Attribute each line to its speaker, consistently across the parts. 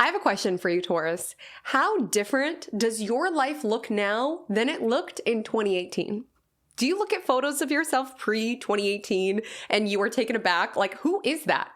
Speaker 1: have a question for you, Taurus. How different does your life look now than it looked in 2018? Do you look at photos of yourself pre-2018 and you are taken aback? Like, who is that?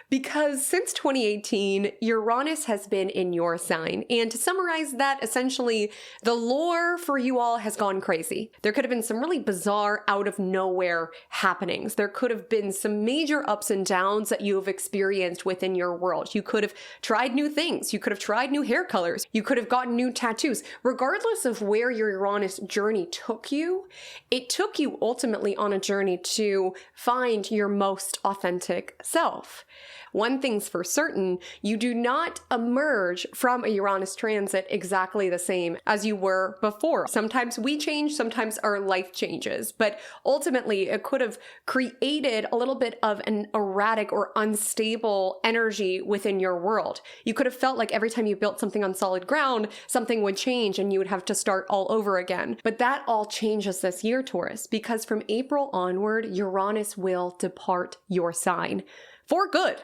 Speaker 1: Because since 2018, Uranus has been in your sign. And to summarize that, essentially, the lore for you all has gone crazy. There could have been some really bizarre, out of nowhere happenings. There could have been some major ups and downs that you have experienced within your world. You could have tried new things. You could have tried new hair colors. You could have gotten new tattoos. Regardless of where your Uranus journey took you, it took you ultimately on a journey to find your most authentic self. One thing's for certain, you do not emerge from a Uranus transit exactly the same as you were before. Sometimes we change, sometimes our life changes, but ultimately it could have created a little bit of an erratic or unstable energy within your world. You could have felt like every time you built something on solid ground, something would change and you would have to start all over again. But that all changes this year, Taurus, because from April onward, Uranus will depart your sign for good.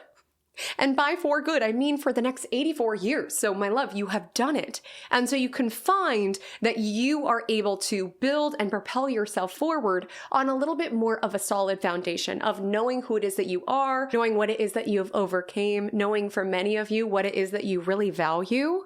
Speaker 1: And by for good, I mean for the next 84 years. So my love, you have done it. And so you can find that you are able to build and propel yourself forward on a little bit more of a solid foundation of knowing who it is that you are, knowing what it is that you have overcame, knowing for many of you what it is that you really value.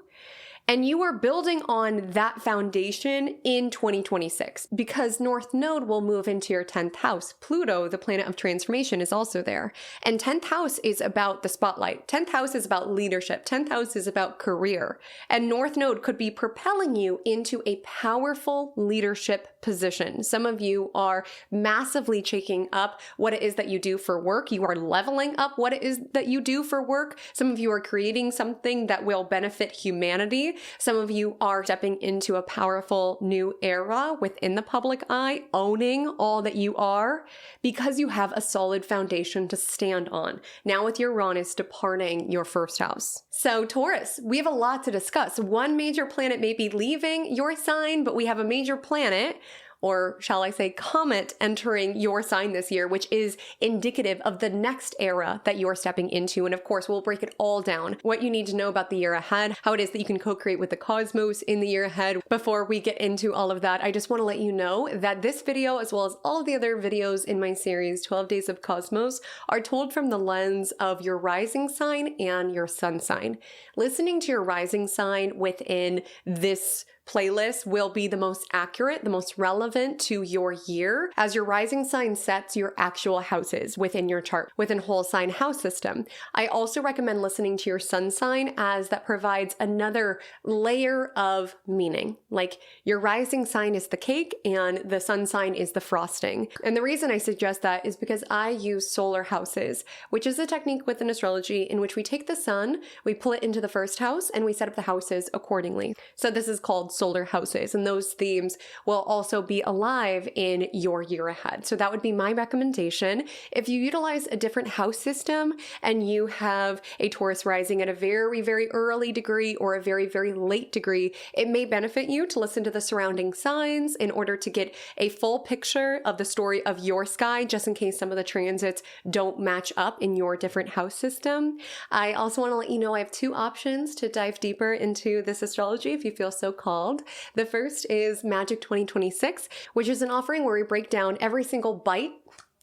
Speaker 1: And you are building on that foundation in 2026 because North Node will move into your 10th house. Pluto, the planet of transformation, is also there. And 10th house is about the spotlight. 10th house is about leadership. 10th house is about career. And North Node could be propelling you into a powerful leadership position. Some of you are massively shaking up what it is that you do for work. You are leveling up what it is that you do for work. Some of you are creating something that will benefit humanity. Some of you are stepping into a powerful new era within the public eye, owning all that you are because you have a solid foundation to stand on. Now with Uranus departing your first house. So Taurus, we have a lot to discuss. One major planet may be leaving your sign, but we have a major planet, or shall I say Comet, entering your sign this year, which is indicative of the next era that you're stepping into. And of course, we'll break it all down. What you need to know about the year ahead, how it is that you can co-create with the cosmos in the year ahead. Before we get into all of that, I just want to let you know that this video, as well as all of the other videos in my series, 12 Days of Cosmos, are told from the lens of your rising sign and your sun sign. Listening to your rising sign within this playlist will be the most accurate, the most relevant to your year, as your rising sign sets your actual houses within your chart, within whole sign house system. I also recommend listening to your sun sign, as that provides another layer of meaning. Like your rising sign is the cake and the sun sign is the frosting. And the reason I suggest that is because I use solar houses, which is a technique within astrology in which we take the sun, we pull it into the first house, and we set up the houses accordingly. So this is called solar houses, and those themes will also be alive in your year ahead. So that would be my recommendation. If you utilize a different house system and you have a Taurus rising at a very, very early degree or a very, very late degree, it may benefit you to listen to the surrounding signs in order to get a full picture of the story of your sky, just in case some of the transits don't match up in your different house system. I also want to let you know I have two options to dive deeper into this astrology if you feel so called. The first is Magic 2026, which is an offering where we break down every single bite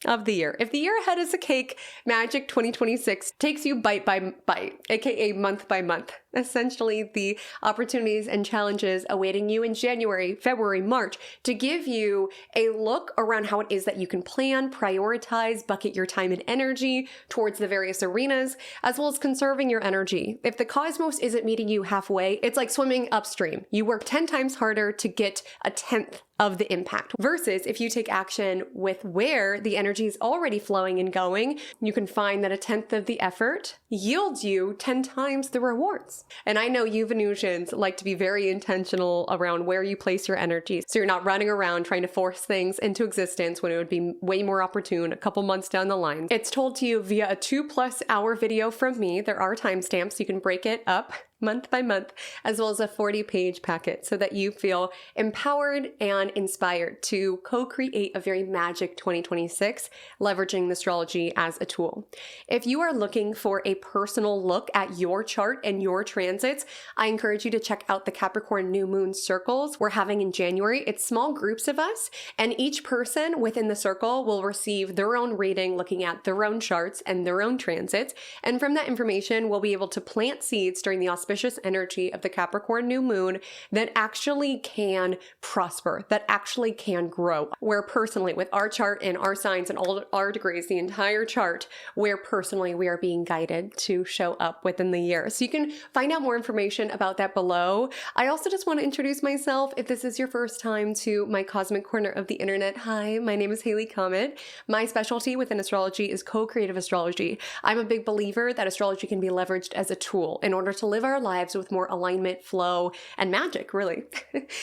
Speaker 1: of the year. If the year ahead is a cake, Magic 2026 takes you bite by bite, aka month by month. Essentially, the opportunities and challenges awaiting you in January, February, March to give you a look around how it is that you can plan, prioritize, bucket your time and energy towards the various arenas, as well as conserving your energy. If the cosmos isn't meeting you halfway, it's like swimming upstream. You work 10 times harder to get a 10th of the impact. Versus if you take action with where the energy is already flowing and going, you can find that a 10th of the effort yields you 10 times the rewards. And I know you Venusians like to be very intentional around where you place your energy. So you're not running around trying to force things into existence when it would be way more opportune a couple months down the line. It's told to you via a 2+ hour video from me. There are timestamps. You can break it up month by month, as well as a 40-page packet so that you feel empowered and inspired to co-create a very magic 2026, leveraging astrology as a tool. If you are looking for a personal look at your chart and your transits, I encourage you to check out the Capricorn New Moon circles we're having in January. It's small groups of us, and each person within the circle will receive their own reading looking at their own charts and their own transits. And from that information, we'll be able to plant seeds during the auspicious energy of the Capricorn New Moon that actually can prosper, that actually can grow. Where personally, with our chart and our signs and all our degrees, the entire chart, where personally we are being guided to show up within the year. So you can find out more information about that below. I also just want to introduce myself. If this is your first time to my cosmic corner of the internet, hi, my name is Haley Comet. My specialty within astrology is co-creative astrology. I'm a big believer that astrology can be leveraged as a tool in order to live our lives with more alignment, flow, and magic, really.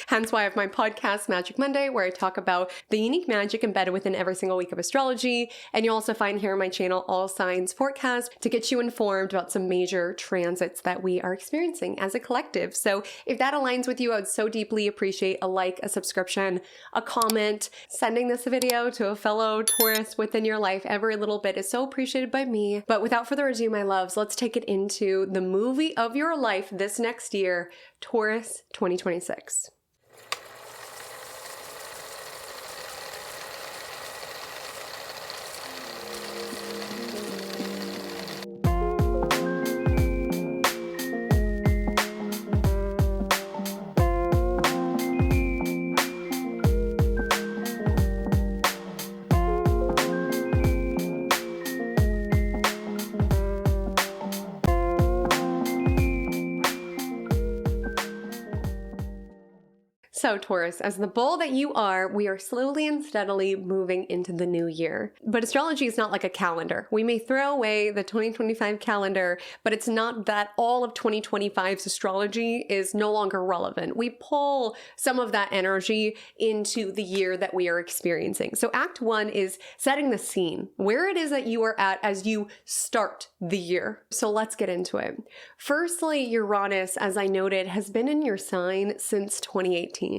Speaker 1: Hence why I have my podcast, Magic Monday, where I talk about the unique magic embedded within every single week of astrology. And you'll also find here on my channel all signs forecast to get you informed about some major transits that we are experiencing as a collective. So if that aligns with you, I would so deeply appreciate a like, a subscription, a comment, sending this video to a fellow Taurus within your life. Every little bit is so appreciated by me. But without further ado, my loves, let's take it into the movie of your life this next year, Taurus 2026. So Taurus, as the bull that you are, we are slowly and steadily moving into the new year. But astrology is not like a calendar. We may throw away the 2025 calendar, but it's not that all of 2025's astrology is no longer relevant. We pull some of that energy into the year that we are experiencing. So Act 1 is setting the scene, where it is that you are at as you start the year. So let's get into it. Firstly, Uranus, as I noted, has been in your sign since 2018.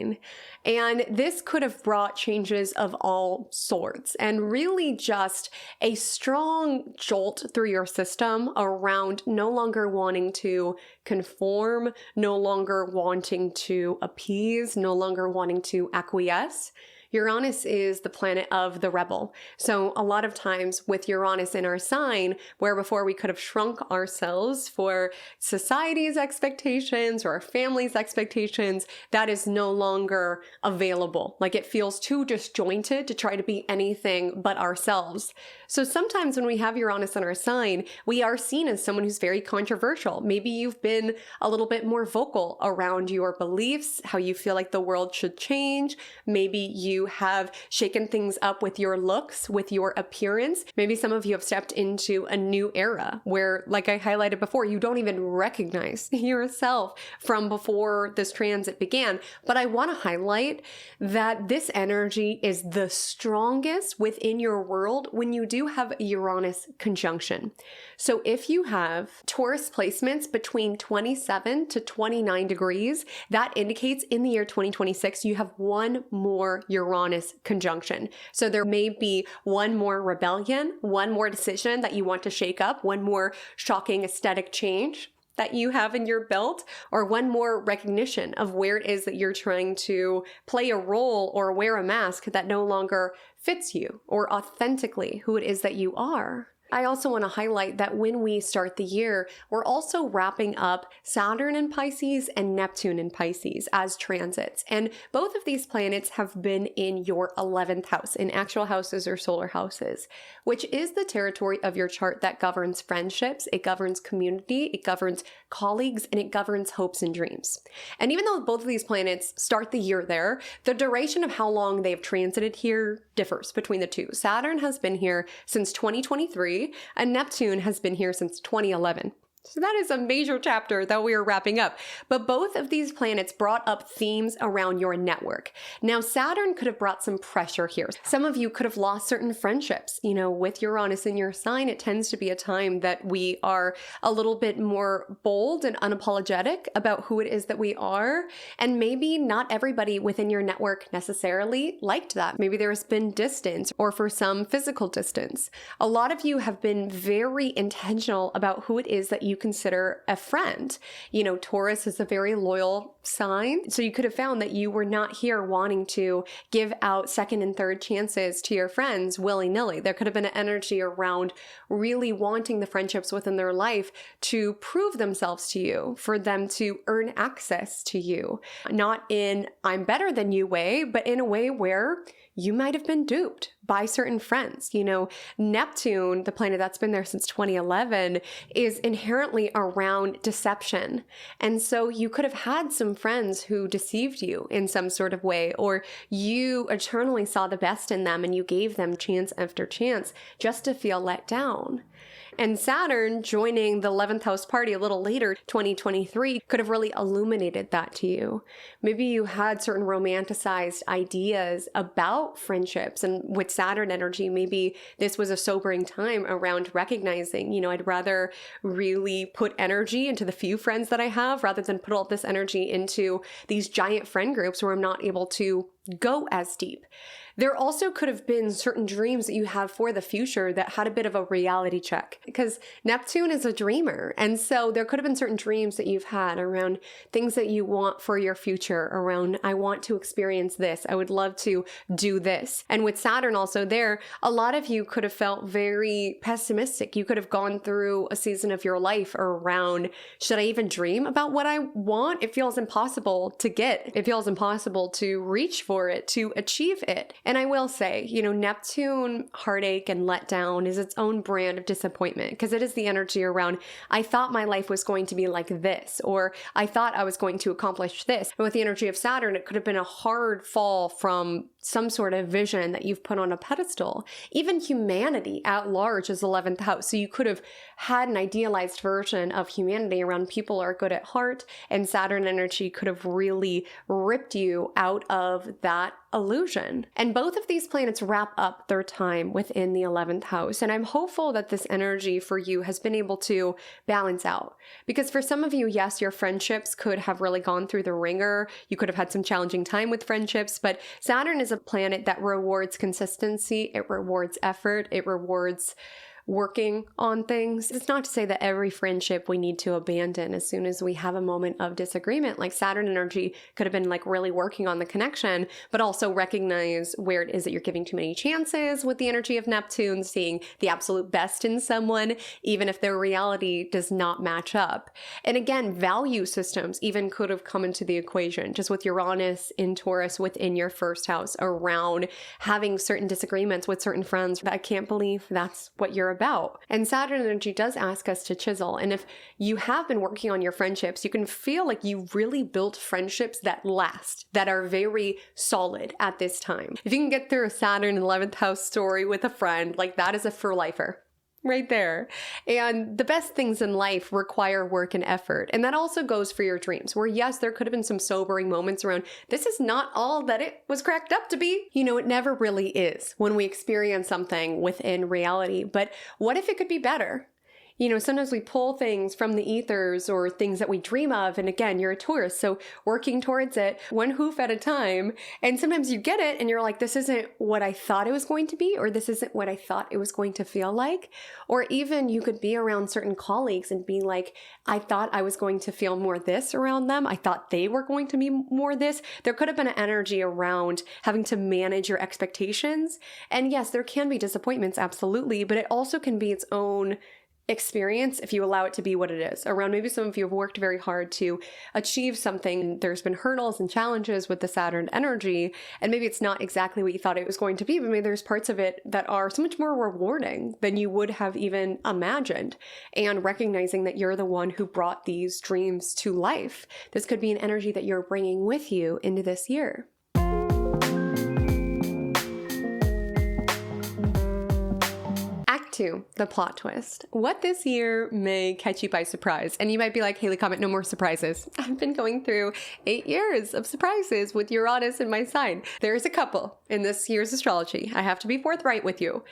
Speaker 1: And this could have brought changes of all sorts and really just a strong jolt through your system around no longer wanting to conform, no longer wanting to appease, no longer wanting to acquiesce. Uranus is the planet of the rebel. So a lot of times with Uranus in our sign, where before we could have shrunk ourselves for society's expectations or our family's expectations, that is no longer available. Like it feels too disjointed to try to be anything but ourselves. So sometimes when we have Uranus in our sign, we are seen as someone who's very controversial. Maybe you've been a little bit more vocal around your beliefs, how you feel like the world should change. Maybe you have shaken things up with your looks, with your appearance. Maybe some of you have stepped into a new era where, like I highlighted before, you don't even recognize yourself from before this transit began. But I want to highlight that this energy is the strongest within your world when you do have a Uranus conjunction. So if you have Taurus placements between 27 to 29 degrees, that indicates in the year 2026, you have one more Uranus conjunction. So there may be one more rebellion, one more decision that you want to shake up, one more shocking aesthetic change that you have in your belt, or one more recognition of where it is that you're trying to play a role or wear a mask that no longer fits you or authentically who it is that you are. I also want to highlight that when we start the year, we're also wrapping up Saturn in Pisces and Neptune in Pisces as transits. And both of these planets have been in your 11th house, in actual houses or solar houses, which is the territory of your chart that governs friendships, it governs community, it governs colleagues, and it governs hopes and dreams. And even though both of these planets start the year there, the duration of how long they've transited here differs between the two. Saturn has been here since 2023, and Neptune has been here since 2011. So that is a major chapter that we are wrapping up. But both of these planets brought up themes around your network. Now, Saturn could have brought some pressure here. Some of you could have lost certain friendships. With Uranus in your sign, it tends to be a time that we are a little bit more bold and unapologetic about who it is that we are. And maybe not everybody within your network necessarily liked that. Maybe there has been distance, or for some, physical distance. A lot of you have been very intentional about who it is that you consider a friend. Taurus is a very loyal sign. So you could have found that you were not here wanting to give out second and third chances to your friends willy-nilly. There could have been an energy around really wanting the friendships within their life to prove themselves to you, for them to earn access to you. Not in I'm better than you way, but in a way where you might have been duped by certain friends. Neptune, the planet that's been there since 2011, is inherently around deception. And so you could have had some friends who deceived you in some sort of way, or you eternally saw the best in them and you gave them chance after chance just to feel let down. And Saturn joining the 11th house party a little later, 2023, could have really illuminated that to you. Maybe you had certain romanticized ideas about friendships, and with Saturn energy, maybe this was a sobering time around recognizing, I'd rather really put energy into the few friends that I have rather than put all this energy into these giant friend groups where I'm not able to go as deep. There also could have been certain dreams that you have for the future that had a bit of a reality check, because Neptune is a dreamer. And so there could have been certain dreams that you've had around things that you want for your future, around, I want to experience this. I would love to do this. And with Saturn also there, a lot of you could have felt very pessimistic. You could have gone through a season of your life around, should I even dream about what I want? It feels impossible to get. It feels impossible to reach for it, to achieve it. And I will say, Neptune heartache and letdown is its own brand of disappointment, because it is the energy around, I thought my life was going to be like this, or I thought I was going to accomplish this. And with the energy of Saturn, it could have been a hard fall from some sort of vision that you've put on a pedestal. Even humanity at large is 11th house. So you could have had an idealized version of humanity around people are good at heart, and Saturn energy could have really ripped you out of that illusion. And both of these planets wrap up their time within the 11th house. And I'm hopeful that this energy for you has been able to balance out. Because for some of you, yes, your friendships could have really gone through the ringer. You could have had some challenging time with friendships, but Saturn is a planet that rewards consistency. It rewards effort. It rewards working on things. It's not to say that every friendship we need to abandon as soon as we have a moment of disagreement. Like Saturn energy could have been like really working on the connection, but also recognize where it is that you're giving too many chances with the energy of Neptune, seeing the absolute best in someone, even if their reality does not match up. And again, value systems even could have come into the equation, just with Uranus in Taurus within your first house, around having certain disagreements with certain friends. I can't believe that's what you're about. And Saturn energy does ask us to chisel. And if you have been working on your friendships, you can feel like you really built friendships that last, that are very solid at this time. If you can get through a Saturn 11th house story with a friend, like that is a for lifer. Right there. And the best things in life require work and effort. And that also goes for your dreams, where yes, there could have been some sobering moments around, this is not all that it was cracked up to be. It never really is when we experience something within reality. But what if it could be better? Sometimes we pull things from the ethers or things that we dream of. And again, you're a Taurus, so working towards it one hoof at a time. And sometimes you get it and you're like, this isn't what I thought it was going to be, or this isn't what I thought it was going to feel like. Or even you could be around certain colleagues and be like, I thought I was going to feel more this around them. I thought they were going to be more this. There could have been an energy around having to manage your expectations. And yes, there can be disappointments, absolutely, but it also can be its own experience if you allow it to be what it is. Around maybe some of you have worked very hard to achieve something. There's been hurdles and challenges with the Saturn energy, and maybe it's not exactly what you thought it was going to be, but maybe there's parts of it that are so much more rewarding than you would have even imagined. And recognizing that you're the one who brought these dreams to life. This could be an energy that you're bringing with you into this year. to the plot twist. What this year may catch you by surprise. And you might be like, Haley Comet, no more surprises. I've been going through 8 years of surprises with Uranus in my sign. There's a couple in this year's astrology. I have to be forthright with you.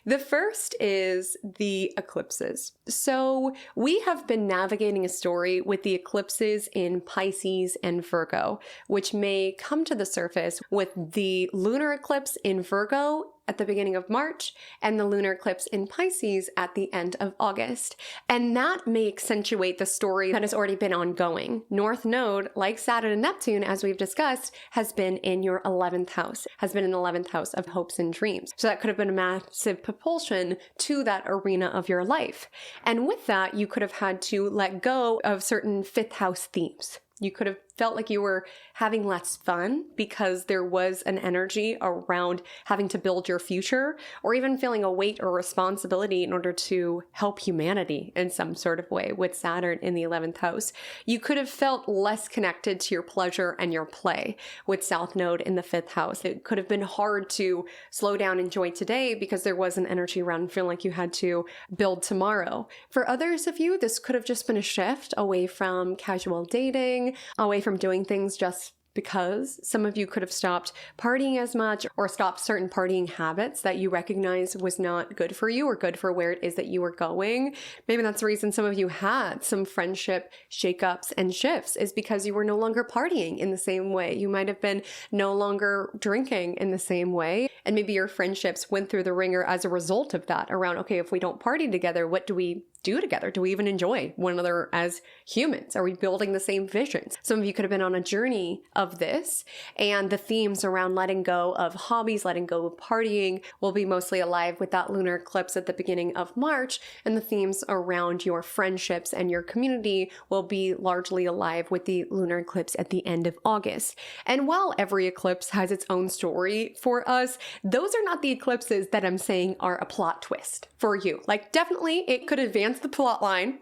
Speaker 1: The first is the eclipses. So we have been navigating a story with the eclipses in Pisces and Virgo, which may come to the surface with the lunar eclipse in Virgo at the beginning of March and the lunar eclipse in Pisces at the end of August. And that may accentuate the story that has already been ongoing. North Node, like Saturn and Neptune, as we've discussed, has been in your 11th house, has been in the 11th house of hopes and dreams. So that could have been a massive propulsion to that arena of your life. And with that, you could have had to let go of certain 5th house themes. You could have felt like you were having less fun because there was an energy around having to build your future, or even feeling a weight or responsibility in order to help humanity in some sort of way with Saturn in the 11th house. You could have felt less connected to your pleasure and your play with South Node in the 5th house. It could have been hard to slow down and enjoy today because there was an energy around feeling like you had to build tomorrow. For others of you, this could have just been a shift away from casual dating, away from doing things just because. Some of you could have stopped partying as much or stopped certain partying habits that you recognize was not good for you or good for where it is that you were going. Maybe that's the reason some of you had some friendship shakeups and shifts, is because you were no longer partying in the same way. You might have been no longer drinking in the same way. And maybe your friendships went through the ringer as a result of that around, okay, if we don't party together, what do we do together? Do we even enjoy one another as humans? Are we building the same visions? Some of you could have been on a journey of this, and the themes around letting go of hobbies, letting go of partying will be mostly alive with that lunar eclipse at the beginning of March, and the themes around your friendships and your community will be largely alive with the lunar eclipse at the end of August. And while every eclipse has its own story for us, those are not the eclipses that I'm saying are a plot twist for you. Like, definitely it could advance the plot line,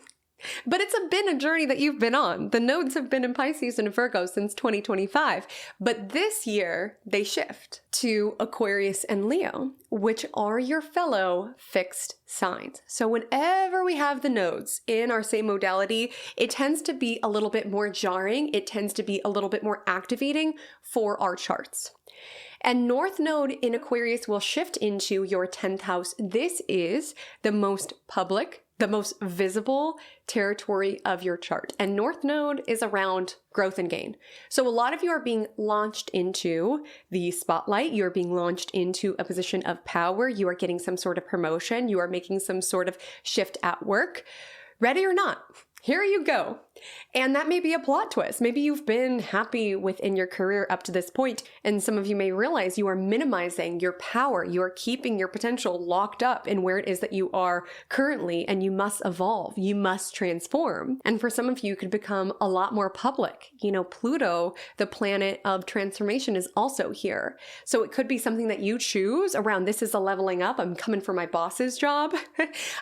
Speaker 1: but it's been a journey that you've been on. The nodes have been in Pisces and Virgo since 2025, but this year they shift to Aquarius and Leo, which are your fellow fixed signs. So whenever we have the nodes in our same modality, it tends to be a little bit more jarring. It tends to be a little bit more activating for our charts. And North Node in Aquarius will shift into your 10th house. This is the most public, the most visible territory of your chart. And North Node is around growth and gain. So a lot of you are being launched into the spotlight. You're being launched into a position of power. You are getting some sort of promotion. You are making some sort of shift at work. Ready or not, here you go. And that may be a plot twist. Maybe you've been happy within your career up to this point, and some of you may realize you are minimizing your power. You are keeping your potential locked up in where it is that you are currently, and you must evolve. You must transform. And for some of you, it could become a lot more public. You know, Pluto, the planet of transformation, is also here. So it could be something that you choose around, this is a leveling up. I'm coming for my boss's job.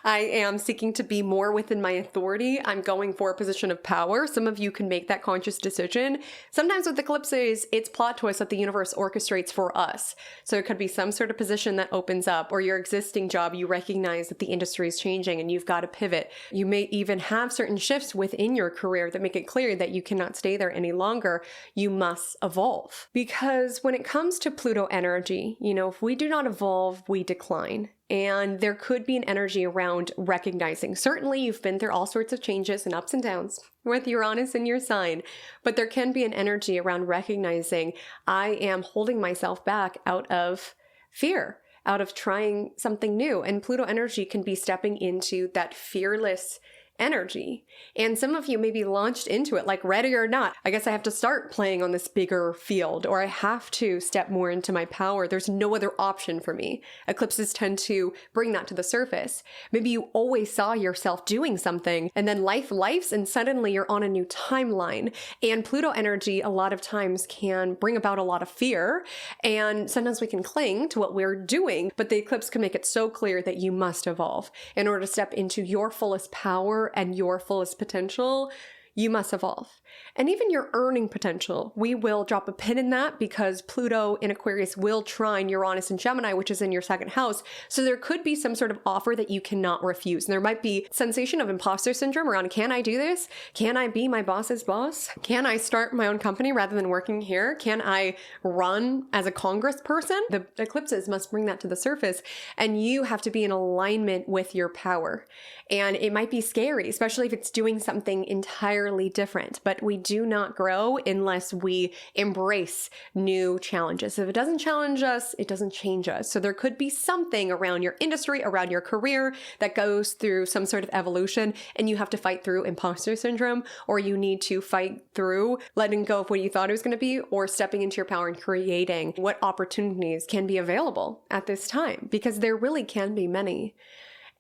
Speaker 1: I am seeking to be more within my authority. I'm going for a position of power. Some of you can make that conscious decision. Sometimes with eclipses, it's plot twists that the universe orchestrates for us. So it could be some sort of position that opens up, or your existing job, you recognize that the industry is changing and you've got to pivot. You may even have certain shifts within your career that make it clear that you cannot stay there any longer. You must evolve. Because when it comes to Pluto energy, you know, if we do not evolve, we decline. And there could be an energy around recognizing. Certainly, you've been through all sorts of changes and ups and downs with Uranus in your sign, but there can be an energy around recognizing I am holding myself back out of fear, out of trying something new. And Pluto energy can be stepping into that fearless energy. And some of you may be launched into it, like, ready or not, I guess I have to start playing on this bigger field, or I have to step more into my power. There's no other option for me. Eclipses tend to bring that to the surface. Maybe you always saw yourself doing something, and then life and suddenly you're on a new timeline. And Pluto energy a lot of times can bring about a lot of fear, and sometimes we can cling to what we're doing, but the eclipse can make it so clear that you must evolve in order to step into your fullest power and your fullest potential. you must evolve. And even your earning potential, we will drop a pin in that because Pluto in Aquarius will trine Uranus and Gemini, which is in your second house. So there could be some sort of offer that you cannot refuse. And there might be sensation of imposter syndrome around, can I do this? Can I be my boss's boss? Can I start my own company rather than working here? Can I run as a congressperson? The eclipses must bring that to the surface. And you have to be in alignment with your power. And it might be scary, especially if it's doing something entirely different. But we do not grow unless we embrace new challenges. If it doesn't challenge us, it doesn't change us. So there could be something around your industry, around your career that goes through some sort of evolution, and you have to fight through imposter syndrome, or you need to fight through letting go of what you thought it was going to be, or stepping into your power and creating what opportunities can be available at this time, because there really can be many.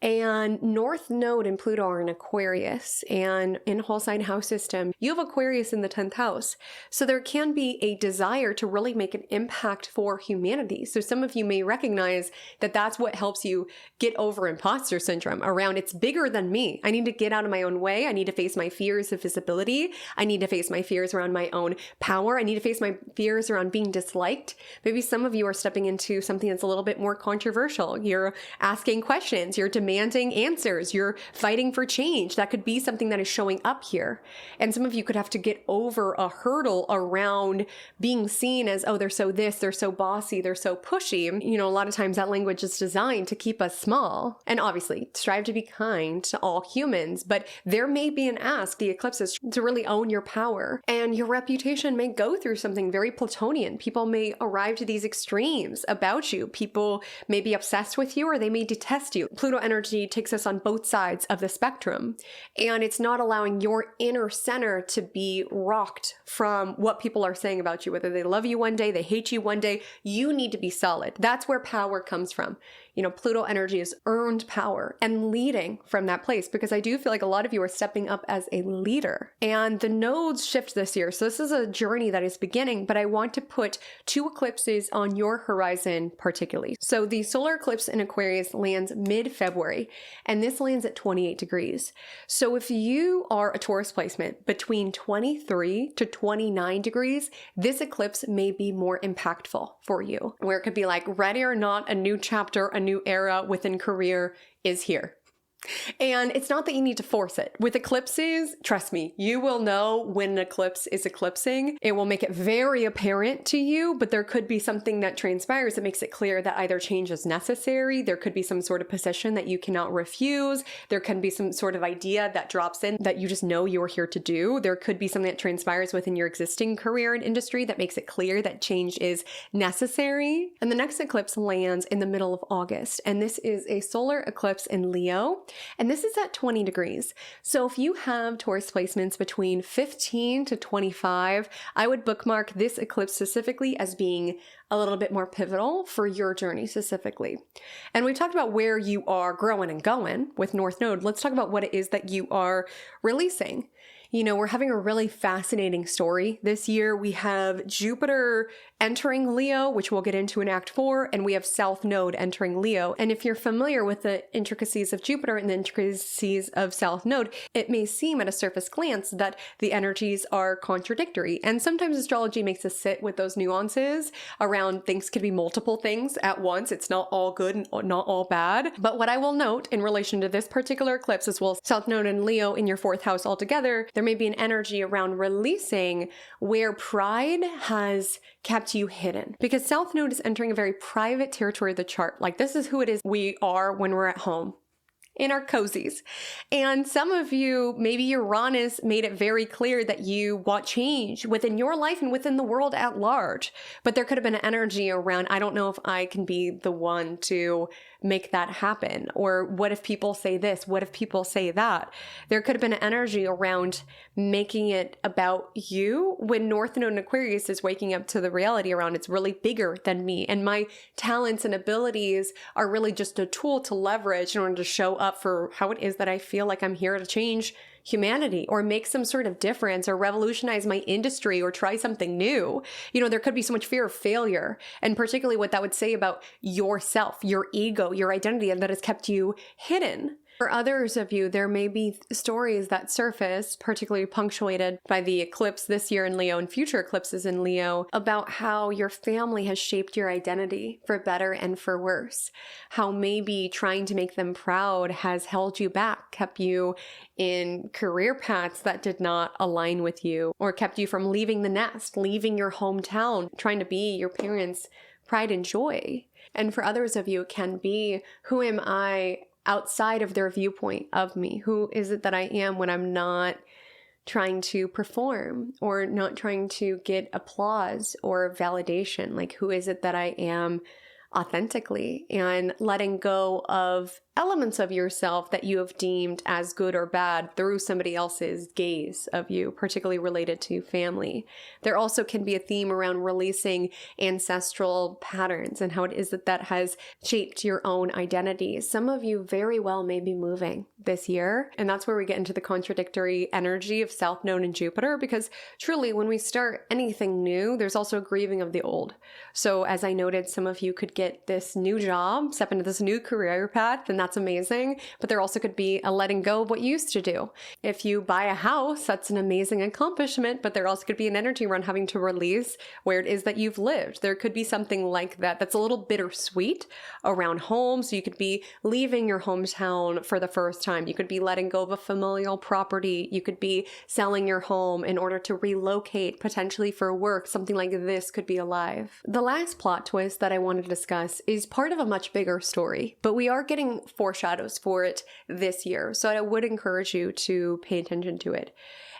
Speaker 1: And North Node and Pluto are in Aquarius, and in whole sign house system, you have Aquarius in the 10th house. So there can be a desire to really make an impact for humanity. So some of you may recognize that that's what helps you get over imposter syndrome around it's bigger than me. I need to get out of my own way. I need to face my fears of visibility. I need to face my fears around my own power. I need to face my fears around being disliked. Maybe some of you are stepping into something that's a little bit more controversial. You're asking questions. You're demanding answers. You're fighting for change. That could be something that is showing up here. And some of you could have to get over a hurdle around being seen as, oh, they're so this, they're so bossy, they're so pushy. You know, a lot of times that language is designed to keep us small. And obviously, strive to be kind to all humans, but there may be an ask, the eclipses, to really own your power. And your reputation may go through something very Plutonian. People may arrive to these extremes about you. People may be obsessed with you, or they may detest you. Pluto energy takes us on both sides of the spectrum, and it's not allowing your inner center to be rocked from what people are saying about you, whether they love you one day, they hate you one day. You need to be solid. That's where power comes from. You know, Pluto energy is earned power and leading from that place, because I do feel like a lot of you are stepping up as a leader. And the nodes shift this year. So this is a journey that is beginning, but I want to put 2 eclipses on your horizon particularly. So the solar eclipse in Aquarius lands mid-February, and this lands at 28 degrees. So if you are a Taurus placement between 23 to 29 degrees, this eclipse may be more impactful for you, where it could be like, ready or not, a new chapter, a new era within career is here. And it's not that you need to force it. With eclipses, trust me, you will know when an eclipse is eclipsing. It will make it very apparent to you, but there could be something that transpires that makes it clear that either change is necessary. There could be some sort of position that you cannot refuse. There can be some sort of idea that drops in that you just know you are here to do. There could be something that transpires within your existing career and industry that makes it clear that change is necessary. And the next eclipse lands in the middle of August, and this is a solar eclipse in Leo. And this is at 20 degrees. So if you have Taurus placements between 15 to 25, I would bookmark this eclipse specifically as being a little bit more pivotal for your journey specifically. And we talked about where you are growing and going with North Node. Let's talk about what it is that you are releasing. You know, we're having a really fascinating story this year. We have Jupiter entering Leo, which we'll get into in Act 4, and we have South Node entering Leo. And if you're familiar with the intricacies of Jupiter and the intricacies of South Node, it may seem at a surface glance that the energies are contradictory. And sometimes astrology makes us sit with those nuances around things could be multiple things at once. It's not all good and not all bad. But what I will note in relation to this particular eclipse, as well as South Node and Leo in your 4th house altogether, there may be an energy around releasing where pride has kept you hidden, because South Node is entering a very private territory of the chart. Like, this is who it is we are when we're at home in our cozies. And some of you, maybe Uranus made it very clear that you want change within your life and within the world at large. But there could have been an energy around, I don't know if I can be the one to make that happen. Or what if people say this? What if people say that? There could have been an energy around making it about you when North Node in Aquarius is waking up to the reality around it's really bigger than me. And my talents and abilities are really just a tool to leverage in order to show up for how it is that I feel like I'm here to change humanity or make some sort of difference or revolutionize my industry or try something new. You know, there could be so much fear of failure, and particularly what that would say about yourself, your ego, your identity, and that has kept you hidden. For others of you, there may be stories that surface, particularly punctuated by the eclipse this year in Leo and future eclipses in Leo, about how your family has shaped your identity for better and for worse. How maybe trying to make them proud has held you back, kept you in career paths that did not align with you, or kept you from leaving the nest, leaving your hometown, trying to be your parents' pride and joy. And for others of you, it can be, who am I outside of their viewpoint of me? Who is it that I am when I'm not trying to perform or not trying to get applause or validation? Like, who is it that I am authentically, and letting go of elements of yourself that you have deemed as good or bad through somebody else's gaze of you, particularly related to family. There also can be a theme around releasing ancestral patterns and how it is that has shaped your own identity. Some of you very well may be moving this year, and that's where we get into the contradictory energy of South Node and Jupiter, because truly when we start anything new, there's also a grieving of the old. So as I noted, some of you could get this new job, step into this new career path, and that's amazing. But there also could be a letting go of what you used to do. If you buy a house, that's an amazing accomplishment, but there also could be an energy around having to release where it is that you've lived. There could be something like that that's a little bittersweet around home. So you could be leaving your hometown for the first time. You could be letting go of a familial property. You could be selling your home in order to relocate, potentially for work. Something like this could be alive. The last plot twist that I wanted to discuss is part of a much bigger story, but we are getting foreshadows for it this year. So I would encourage you to pay attention to it.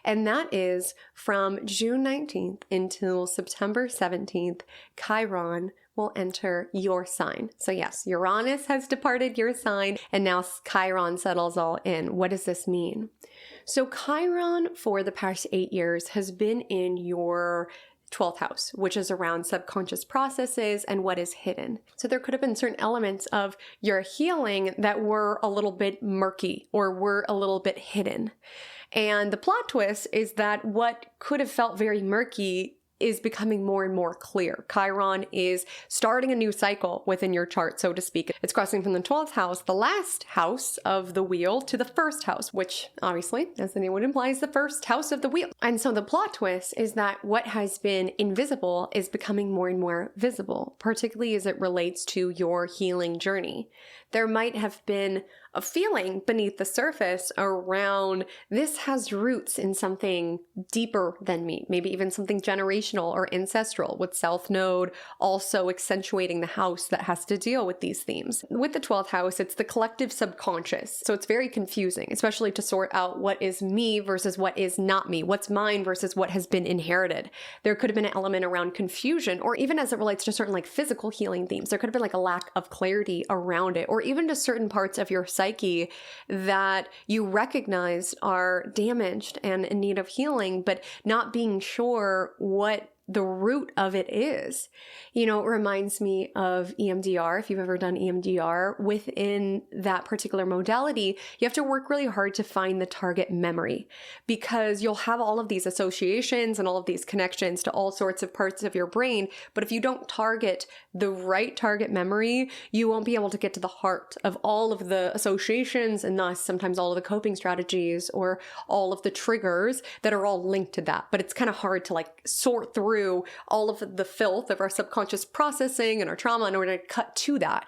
Speaker 1: And that is from June 19th until September 17th, Chiron will enter your sign. So yes, Uranus has departed your sign and now Chiron settles all in. What does this mean? So Chiron for the past 8 years has been in your 12th house, which is around subconscious processes and what is hidden. So there could have been certain elements of your healing that were a little bit murky or were a little bit hidden. And the plot twist is that what could have felt very murky is becoming more and more clear. Chiron is starting a new cycle within your chart, so to speak. It's crossing from the 12th house, the last house of the wheel, to the first house, which obviously, as the name would imply, is the first house of the wheel. And so the plot twist is that what has been invisible is becoming more and more visible, particularly as it relates to your healing journey. There might have been a feeling beneath the surface around this has roots in something deeper than me, maybe even something generational or ancestral, with South Node also accentuating the house that has to deal with these themes. With the 12th house, it's the collective subconscious. So it's very confusing, especially to sort out what is me versus what is not me, what's mine versus what has been inherited. There could have been an element around confusion, or even as it relates to certain like physical healing themes, there could have been like a lack of clarity around it, or even to certain parts of your psyche that you recognize are damaged and in need of healing, but not being sure what the root of it is. You know, it reminds me of EMDR. If you've ever done EMDR, within that particular modality, you have to work really hard to find the target memory, because you'll have all of these associations and all of these connections to all sorts of parts of your brain. But if you don't target the right target memory, you won't be able to get to the heart of all of the associations, and thus sometimes all of the coping strategies or all of the triggers that are all linked to that. But it's kind of hard to like sort through all of the filth of our subconscious processing and our trauma in order to cut to that.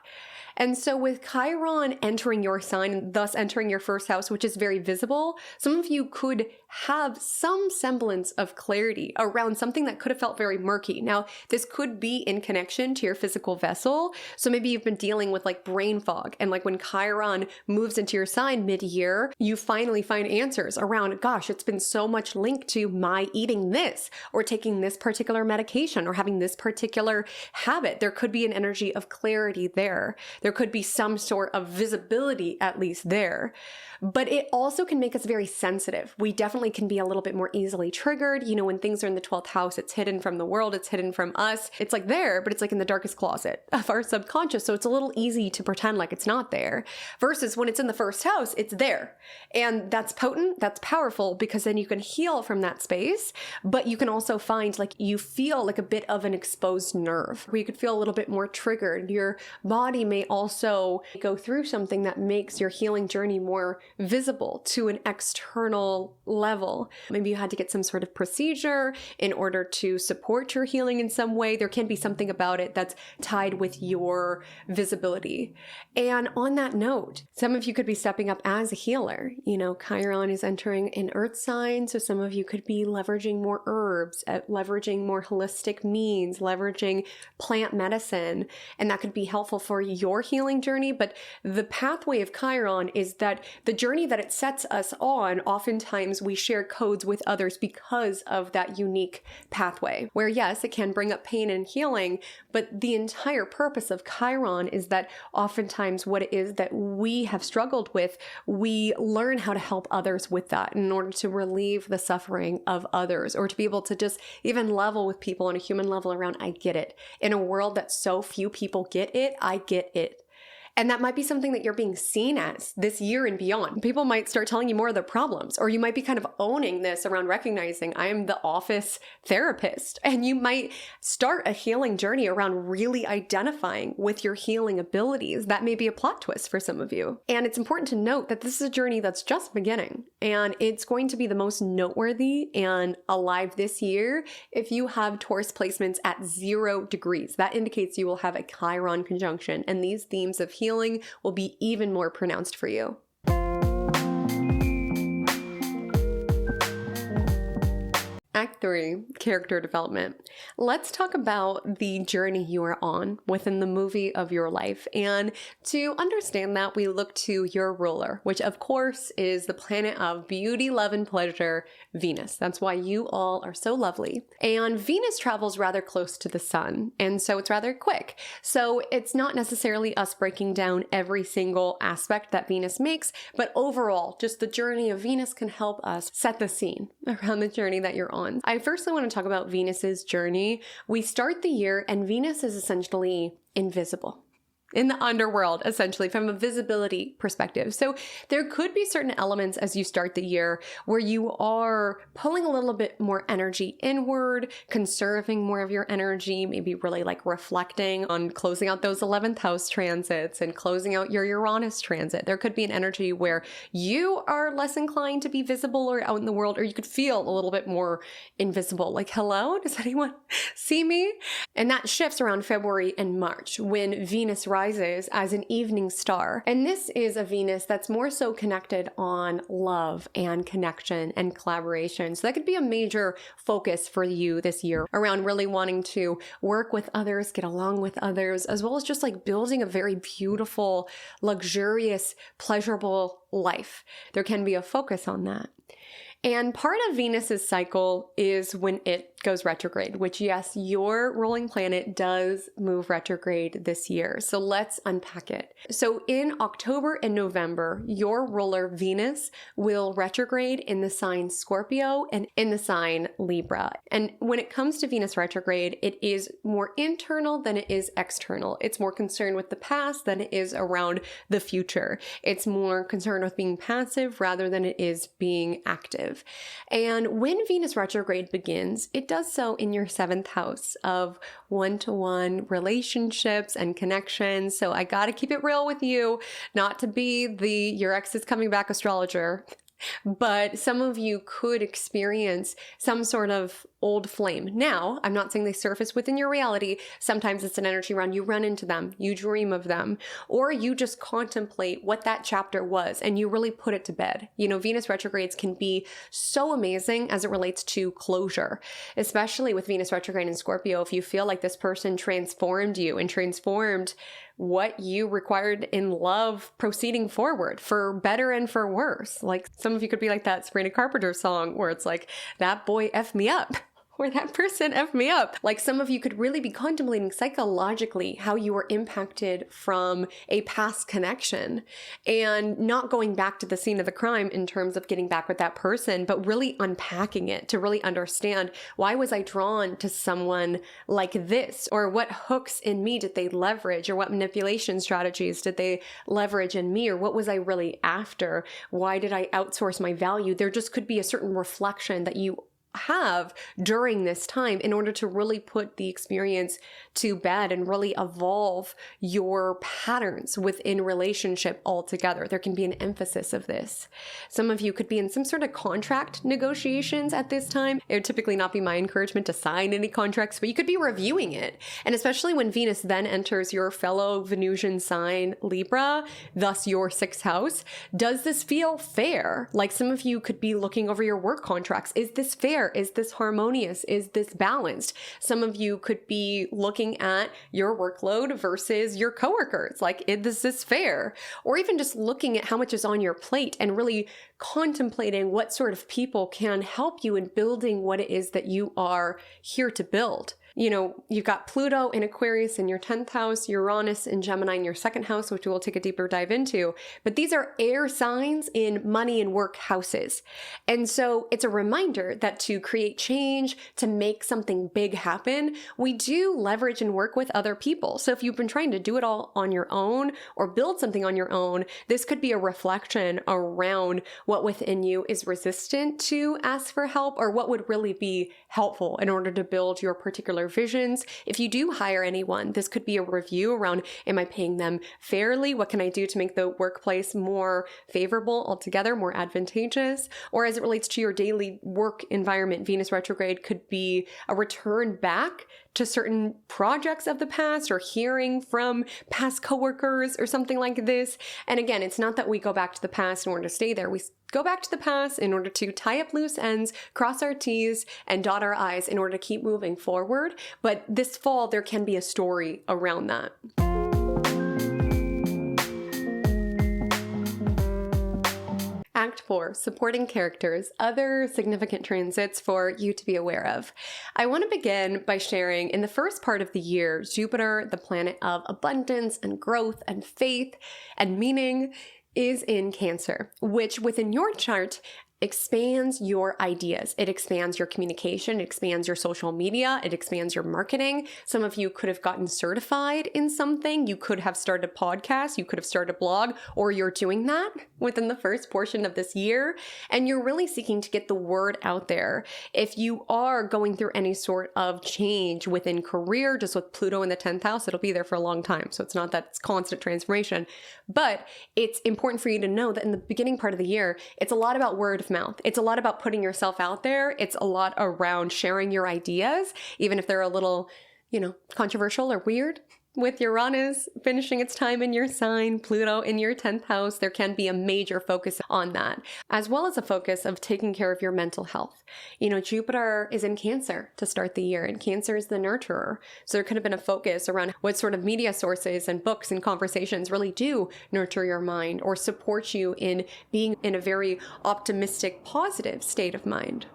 Speaker 1: And so with Chiron entering your sign and thus entering your first house, which is very visible, some of you could have some semblance of clarity around something that could have felt very murky. Now, this could be in connection to your physical vessel. So maybe you've been dealing with like brain fog, and like when Chiron moves into your sign mid-year, you finally find answers around, gosh, it's been so much linked to my eating this or taking this particular medication or having this particular habit. There could be an energy of clarity there. There could be some sort of visibility at least there. But it also can make us very sensitive. We definitely definitely can be a little bit more easily triggered. You know, when things are in the 12th house, it's hidden from the world, it's hidden from us. It's like there, but it's like in the darkest closet of our subconscious. So it's a little easy to pretend like it's not there, versus when it's in the first house, it's there. And that's potent, that's powerful, because then you can heal from that space, but you can also find like you feel like a bit of an exposed nerve where you could feel a little bit more triggered. Your body may also go through something that makes your healing journey more visible to an external level. Maybe you had to get some sort of procedure in order to support your healing in some way. There can be something about it that's tied with your visibility. And on that note, some of you could be stepping up as a healer. You know, Chiron is entering an earth sign, so some of you could be leveraging more herbs, leveraging more holistic means, leveraging plant medicine, and that could be helpful for your healing journey. But the pathway of Chiron is that the journey that it sets us on, oftentimes we share codes with others because of that unique pathway, where yes, it can bring up pain and healing, but the entire purpose of Chiron is that oftentimes what it is that we have struggled with, we learn how to help others with that in order to relieve the suffering of others, or to be able to just even level with people on a human level around, I get it. In a world that so few people get it, I get it. And that might be something that you're being seen as this year and beyond. People might start telling you more of the problems, or you might be kind of owning this around recognizing I am the office therapist. And you might start a healing journey around really identifying with your healing abilities. That may be a plot twist for some of you. And it's important to note that this is a journey that's just beginning, and it's going to be the most noteworthy and alive this year if you have Taurus placements at 0 degrees. That indicates you will have a Chiron conjunction, and these themes of healing will be even more pronounced for you. Act 3, character development. Let's talk about the journey you are on within the movie of your life. And to understand that, we look to your ruler, which of course is the planet of beauty, love, and pleasure, Venus. That's why you all are so lovely. And Venus travels rather close to the sun, and so it's rather quick. So it's not necessarily us breaking down every single aspect that Venus makes, but overall, just the journey of Venus can help us set the scene around the journey that you're on. I firstly want to talk about Venus's journey. We start the year and Venus is essentially invisible in the underworld, essentially, from a visibility perspective. So there could be certain elements as you start the year where you are pulling a little bit more energy inward, conserving more of your energy, maybe really like reflecting on closing out those 11th house transits and closing out your Uranus transit. There could be an energy where you are less inclined to be visible or out in the world, or you could feel a little bit more invisible. Like, hello, does anyone see me? And that shifts around February and March when Venus rises as an evening star. And this is a Venus that's more so connected on love and connection and collaboration. So that could be a major focus for you this year around really wanting to work with others, get along with others, as well as just like building a very beautiful, luxurious, pleasurable life. There can be a focus on that. And part of Venus's cycle is when it goes retrograde, which yes, your ruling planet does move retrograde this year. So let's unpack it. So in October and November, your ruler Venus will retrograde in the sign Scorpio and in the sign Libra. And when it comes to Venus retrograde, it is more internal than it is external. It's more concerned with the past than it is around the future. It's more concerned with being passive rather than it is being active. And when Venus retrograde begins, it does so in your 7th house of one-to-one relationships and connections. So I got to keep it real with you, not to be the your ex is coming back astrologer. But some of you could experience some sort of old flame. Now, I'm not saying they surface within your reality. Sometimes it's an energy around you run into them, you dream of them, or you just contemplate what that chapter was and you really put it to bed. You know, Venus retrogrades can be so amazing as it relates to closure, especially with Venus retrograde in Scorpio. If you feel like this person transformed you and transformed what you required in love proceeding forward for better and for worse. Like some of you could be like that Sabrina Carpenter song where it's like, that boy effed me up. or that person effed me up. Like some of you could really be contemplating psychologically how you were impacted from a past connection and not going back to the scene of the crime in terms of getting back with that person, but really unpacking it to really understand, why was I drawn to someone like this? Or what hooks in me did they leverage? Or what manipulation strategies did they leverage in me? Or what was I really after? Why did I outsource my value? There just could be a certain reflection that you have during this time in order to really put the experience to bed and really evolve your patterns within relationship altogether. There can be an emphasis of this. Some of you could be in some sort of contract negotiations at this time. It would typically not be my encouragement to sign any contracts, but you could be reviewing it. And especially when Venus then enters your fellow Venusian sign, Libra, thus your 6th house, does this feel fair? Like some of you could be looking over your work contracts. Is this fair? Is this harmonious? Is this balanced? Some of you could be looking at your workload versus your coworkers. Like, is this fair? Or even just looking at how much is on your plate and really contemplating what sort of people can help you in building what it is that you are here to build. You know, you've got Pluto in Aquarius in your 10th house, Uranus in Gemini in your 2nd house, which we'll take a deeper dive into. But these are air signs in money and work houses. And so it's a reminder that to create change, to make something big happen, we do leverage and work with other people. So if you've been trying to do it all on your own or build something on your own, this could be a reflection around what within you is resistant to ask for help, or what would really be helpful in order to build your particular visions. If you do hire anyone, this could be a review around, am I paying them fairly? What can I do to make the workplace more favorable altogether, more advantageous? Or as it relates to your daily work environment, Venus retrograde could be a return back to certain projects of the past or hearing from past coworkers or something like this. And again, it's not that we go back to the past in order to stay there. We go back to the past in order to tie up loose ends, cross our T's, and dot our I's in order to keep moving forward. But this fall, there can be a story around that. Act 4, supporting characters, other significant transits for you to be aware of. I want to begin by sharing in the first part of the year, Jupiter, the planet of abundance and growth and faith and meaning, is in Cancer, which within your chart expands your ideas. It expands your communication, it expands your social media, it expands your marketing. Some of you could have gotten certified in something. You could have started a podcast, you could have started a blog, or you're doing that within the first portion of this year. And you're really seeking to get the word out there. If you are going through any sort of change within career, just with Pluto in the 10th house, it'll be there for a long time. So it's not that it's constant transformation, but it's important for you to know that in the beginning part of the year, it's a lot about word of mouth. It's a lot about putting yourself out there. It's a lot around sharing your ideas, even if they're a little, controversial or weird. With Uranus finishing its time in your sign, Pluto in your 10th house, there can be a major focus on that, as well as a focus of taking care of your mental health. Jupiter is in Cancer to start the year, and Cancer is the nurturer. So there could have been a focus around what sort of media sources and books and conversations really do nurture your mind or support you in being in a very optimistic, positive state of mind.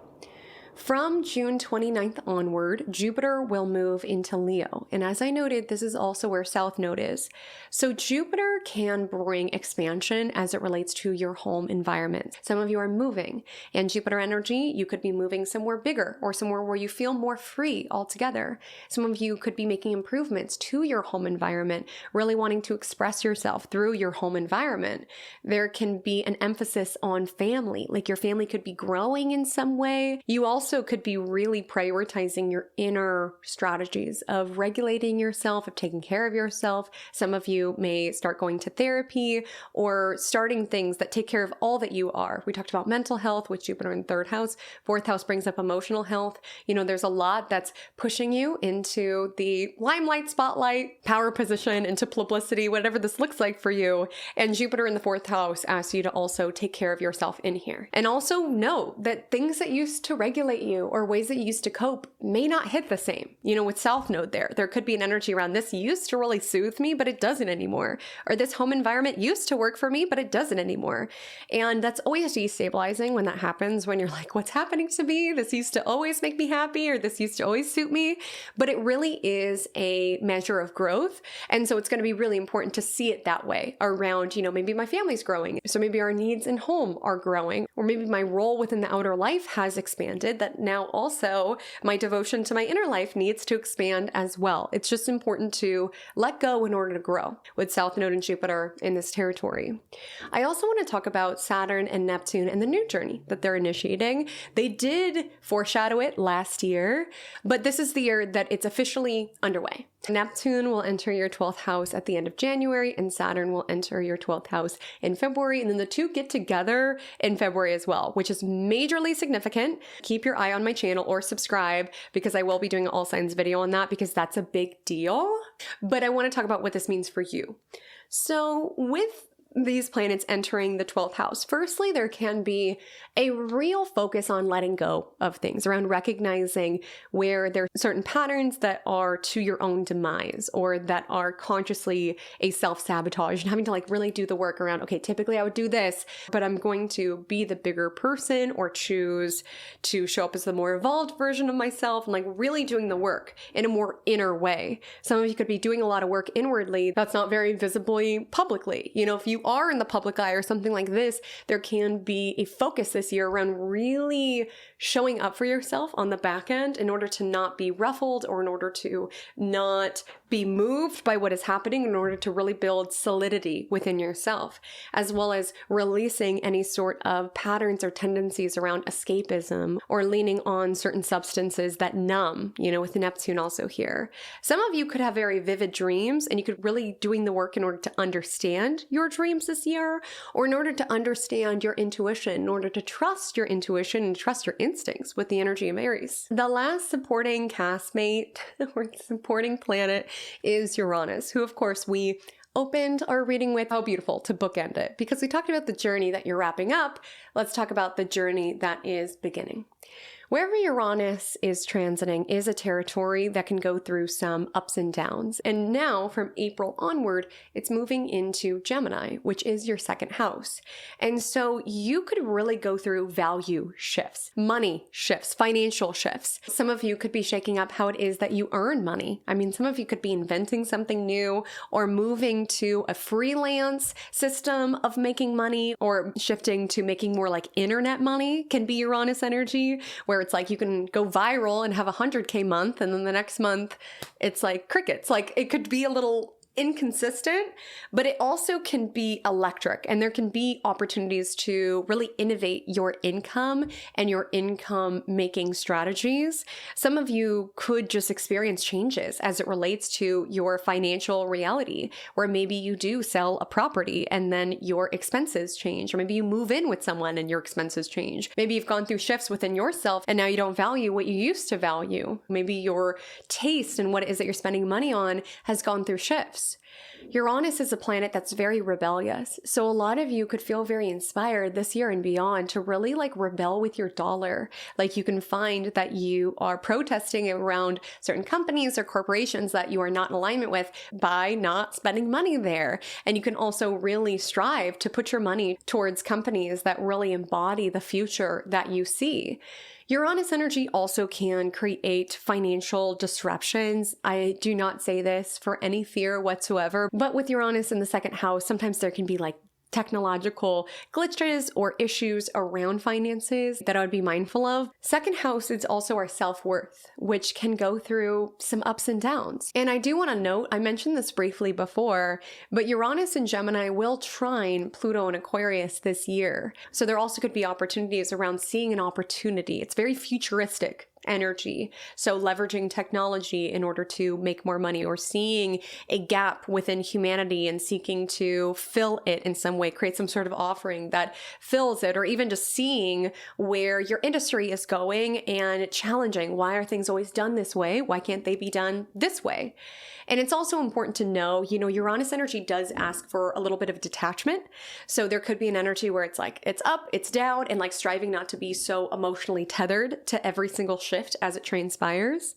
Speaker 1: From June 29th onward, Jupiter will move into Leo. And as I noted, this is also where South Node is. So Jupiter can bring expansion as it relates to your home environment. Some of you are moving, and Jupiter energy, you could be moving somewhere bigger or somewhere where you feel more free altogether. Some of you could be making improvements to your home environment, really wanting to express yourself through your home environment. There can be an emphasis on family, like your family could be growing in some way. You also could be really prioritizing your inner strategies of regulating yourself, of taking care of yourself. Some of you may start going to therapy or starting things that take care of all that you are. We talked about mental health with Jupiter in 3rd house. 4th house brings up emotional health. There's a lot that's pushing you into the limelight, spotlight, power position, into publicity, whatever this looks like for you. And Jupiter in the 4th house asks you to also take care of yourself in here. And also know that things that used to regulate regulate you or ways that you used to cope may not hit the same. You know, with South Node there could be an energy around this used to really soothe me, but it doesn't anymore. Or this home environment used to work for me, but it doesn't anymore. And that's always destabilizing when that happens, when you're like, what's happening to me? This used to always make me happy, or this used to always suit me. But it really is a measure of growth. And so it's going to be really important to see it that way around, you know, maybe my family's growing. So maybe our needs in home are growing, or maybe my role within the outer life has expanded, that now also my devotion to my inner life needs to expand as well. It's just important to let go in order to grow with South Node and Jupiter in this territory. I also want to talk about Saturn and Neptune and the new journey that they're initiating. They did foreshadow it last year, but this is the year that it's officially underway. Neptune will enter your 12th house at the end of January, and Saturn will enter your 12th house in February. And then the two get together in February as well, which is majorly significant. Keep your eye on my channel or subscribe, because I will be doing an all signs video on that, because that's a big deal. But I want to talk about what this means for you. So with these planets entering the 12th house, firstly, there can be a real focus on letting go of things, around recognizing where there are certain patterns that are to your own demise, or that are consciously a self-sabotage, and having to like really do the work around, okay, typically I would do this, but I'm going to be the bigger person, or choose to show up as the more evolved version of myself, and like really doing the work in a more inner way. Some of you could be doing a lot of work inwardly that's not very visibly publicly. You know, if you are in the public eye or something like this, there can be a focus this year around really showing up for yourself on the back end in order to not be ruffled, or in order to not be moved by what is happening, in order to really build solidity within yourself, as well as releasing any sort of patterns or tendencies around escapism, or leaning on certain substances that numb, you know, with Neptune also here. Some of you could have very vivid dreams, and you could really doing the work in order to understand your dreams this year, or in order to understand your intuition, in order to trust your intuition and trust your instincts with the energy of Aries. The last supporting castmate or supporting planet is Uranus, who of course we opened our reading with. How beautiful to bookend it, because we talked about the journey that you're wrapping up. Let's talk about the journey that is beginning. Wherever Uranus is transiting is a territory that can go through some ups and downs. And now from April onward, it's moving into Gemini, which is your second house. And so you could really go through value shifts, money shifts, financial shifts. Some of you could be shaking up how it is that you earn money. I mean, some of you could be inventing something new, or moving to a freelance system of making money, or shifting to making more like internet money can be Uranus energy, where it's like you can go viral and have 100K month, and then the next month it's like crickets. Like it could be a little inconsistent, but it also can be electric, and there can be opportunities to really innovate your income and your income making strategies. Some of you could just experience changes as it relates to your financial reality, where maybe you do sell a property and then your expenses change, or maybe you move in with someone and your expenses change. Maybe you've gone through shifts within yourself and now you don't value what you used to value. Maybe your taste and what it is that you're spending money on has gone through shifts. Uranus is a planet that's very rebellious. So a lot of you could feel very inspired this year and beyond to really like rebel with your dollar. Like you can find that you are protesting around certain companies or corporations that you are not in alignment with by not spending money there. And you can also really strive to put your money towards companies that really embody the future that you see. Uranus energy also can create financial disruptions. I do not say this for any fear whatsoever, but with Uranus in the second house, sometimes there can be like technological glitches or issues around finances that I would be mindful of. Second house is also our self-worth, which can go through some ups and downs. And I do want to note, I mentioned this briefly before, but Uranus and Gemini will trine Pluto and Aquarius this year. So there also could be opportunities around seeing an opportunity. It's very futuristic energy. So leveraging technology in order to make more money, or seeing a gap within humanity and seeking to fill it in some way, create some sort of offering that fills it, or even just seeing where your industry is going and challenging, why are things always done this way? Why can't they be done this way? And it's also important to know, Uranus energy does ask for a little bit of detachment. So there could be an energy where it's like, it's up, it's down, and like striving not to be so emotionally tethered to every single shift as it transpires.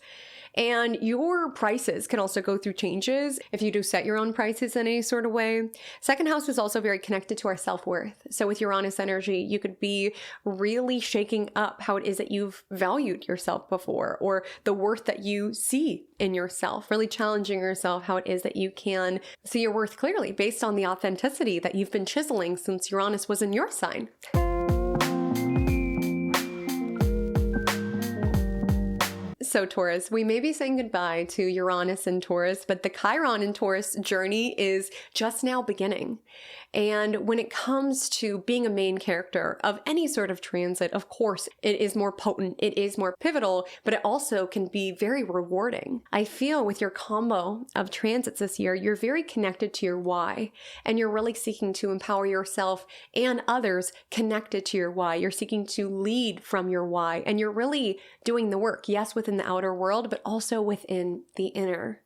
Speaker 1: And your prices can also go through changes if you do set your own prices in any sort of way. Second house is also very connected to our self-worth. So with Uranus energy, you could be really shaking up how it is that you've valued yourself before, or the worth that you see in yourself, really challenging yourself how it is that you can see your worth clearly based on the authenticity that you've been chiseling since Uranus was in your sign. So Taurus, we may be saying goodbye to Uranus and Taurus, but the Chiron and Taurus journey is just now beginning. And when it comes to being a main character of any sort of transit, of course, it is more potent, it is more pivotal, but it also can be very rewarding. I feel with your combo of transits this year, you're very connected to your why, and you're really seeking to empower yourself and others connected to your why. You're seeking to lead from your why, and you're really doing the work, yes, within the outer world, but also within the inner.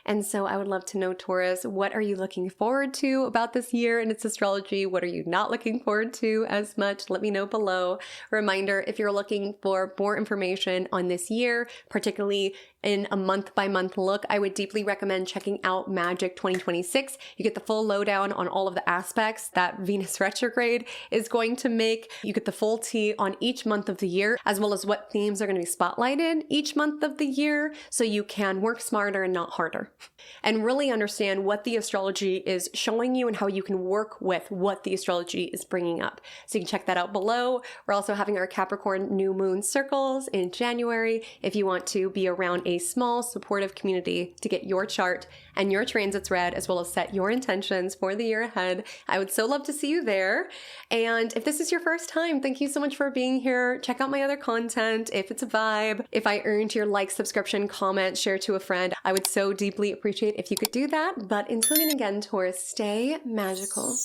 Speaker 1: And so I would love to know, Taurus, what are you looking forward to about this year in its astrology? What are you not looking forward to as much? Let me know below. Reminder, if you're looking for more information on this year, particularly in a month-by-month look, I would deeply recommend checking out Magic 2026. You get the full lowdown on all of the aspects that Venus retrograde is going to make. You get the full tea on each month of the year, as well as what themes are going to be spotlighted each month of the year, so you can work smarter and not harder, and really understand what the astrology is showing you and how you can work with what the astrology is bringing up. So you can check that out below. We're also having our Capricorn new moon circles in January if you want to be around a small supportive community to get your chart and your transits read, as well as set your intentions for the year ahead. I would so love to see you there. And if this is your first time, thank you so much for being here. Check out my other content if it's a vibe. If I earned your like, subscription, comment, share to a friend, I would so deeply appreciate if you could do that. But until then again, Taurus, stay magical.